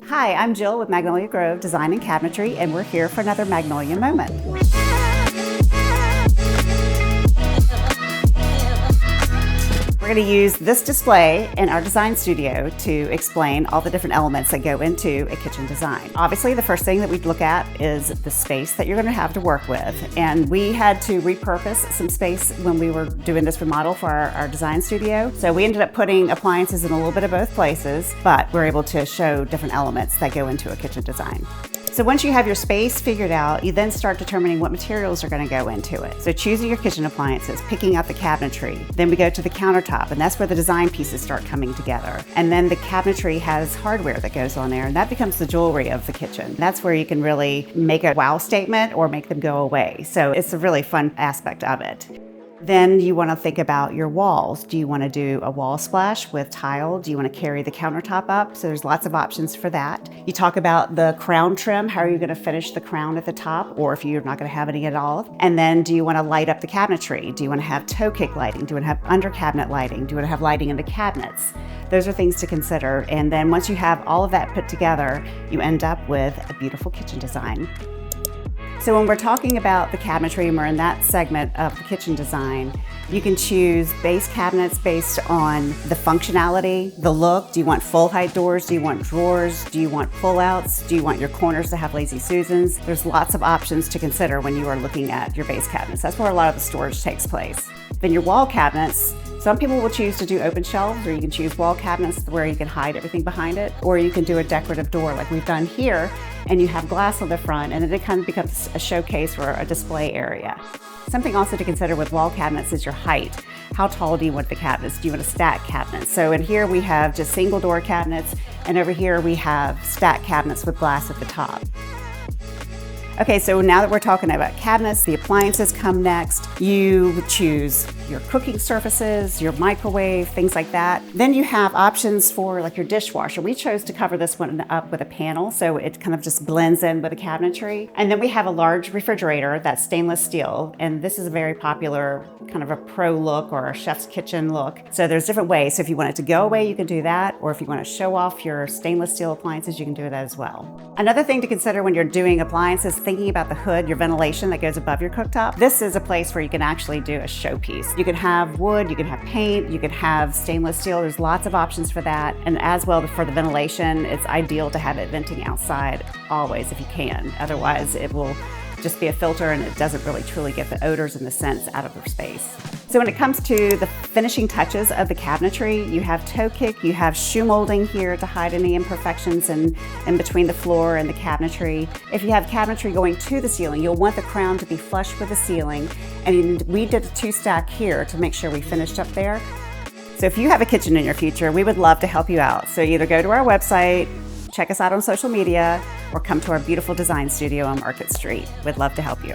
Hi, I'm Jill with Magnolia Grove Design and Cabinetry, and we're here for another Magnolia Moment. We're going to use this display in our design studio to explain all the different elements that go into a kitchen design. Obviously, the first thing that we'd look at is the space that you're going to have to work with. And we had to repurpose some space when we were doing this remodel for our design studio. So we ended up putting appliances in a little bit of both places, but we're able to show different elements that go into a kitchen design. So once you have your space figured out, you then start determining what materials are going to go into it. So choosing your kitchen appliances, picking out the cabinetry. Then we go to the countertop, and that's where the design pieces start coming together. And then the cabinetry has hardware that goes on there, and that becomes the jewelry of the kitchen. That's where you can really make a wow statement or make them go away. So it's a really fun aspect of it. Then you want to think about your walls. Do you want to do a wall splash with tile? Do you want to carry the countertop up? So there's lots of options for that. You talk about the crown trim. How are you going to finish the crown at the top? Or if you're not going to have any at all. And then do you want to light up the cabinetry? Do you want to have toe kick lighting? Do you want to have under cabinet lighting? Do you want to have lighting in the cabinets? Those are things to consider. And then once you have all of that put together, you end up with a beautiful kitchen design. So when we're talking about the cabinetry and we're in that segment of the kitchen design, you can choose base cabinets based on the functionality, the look. Do you want full height doors? Do you want drawers? Do you want pull-outs? Do you want your corners to have lazy Susans? There's lots of options to consider when you are looking at your base cabinets. That's where a lot of the storage takes place. Then your wall cabinets, some people will choose to do open shelves, or you can choose wall cabinets where you can hide everything behind it, or you can do a decorative door like we've done here, and you have glass on the front, and then it kind of becomes a showcase or a display area. Something also to consider with wall cabinets is your height. How tall do you want the cabinets? Do you want to stack cabinets? So in here we have just single door cabinets, and over here we have stack cabinets with glass at the top. Okay, so now that we're talking about cabinets, the appliances come next. You choose your cooking surfaces, your microwave, things like that. Then you have options for like your dishwasher. We chose to cover this one up with a panel, so it kind of just blends in with the cabinetry. And then we have a large refrigerator that's stainless steel, and this is a very popular kind of a pro look or a chef's kitchen look. So there's different ways. So if you want it to go away, you can do that, or if you want to show off your stainless steel appliances, you can do that as well. Another thing to consider when you're doing appliances, thinking about the hood, your ventilation that goes above your cooktop. This is a place where you can actually do a showpiece. You can have wood, you can have paint, you can have stainless steel. There's lots of options for that. And as well for the ventilation, it's ideal to have it venting outside always if you can. Otherwise, it will just be a filter and it doesn't really truly get the odors and the scents out of your space. So when it comes to the finishing touches of the cabinetry, you have toe kick, you have shoe molding here to hide any imperfections in between the floor and the cabinetry. If you have cabinetry going to the ceiling, you'll want the crown to be flush with the ceiling. And we did a 2-stack here to make sure we finished up there. So if you have a kitchen in your future, we would love to help you out. So either go to our website, check us out on social media, or come to our beautiful design studio on Market Street. We'd love to help you.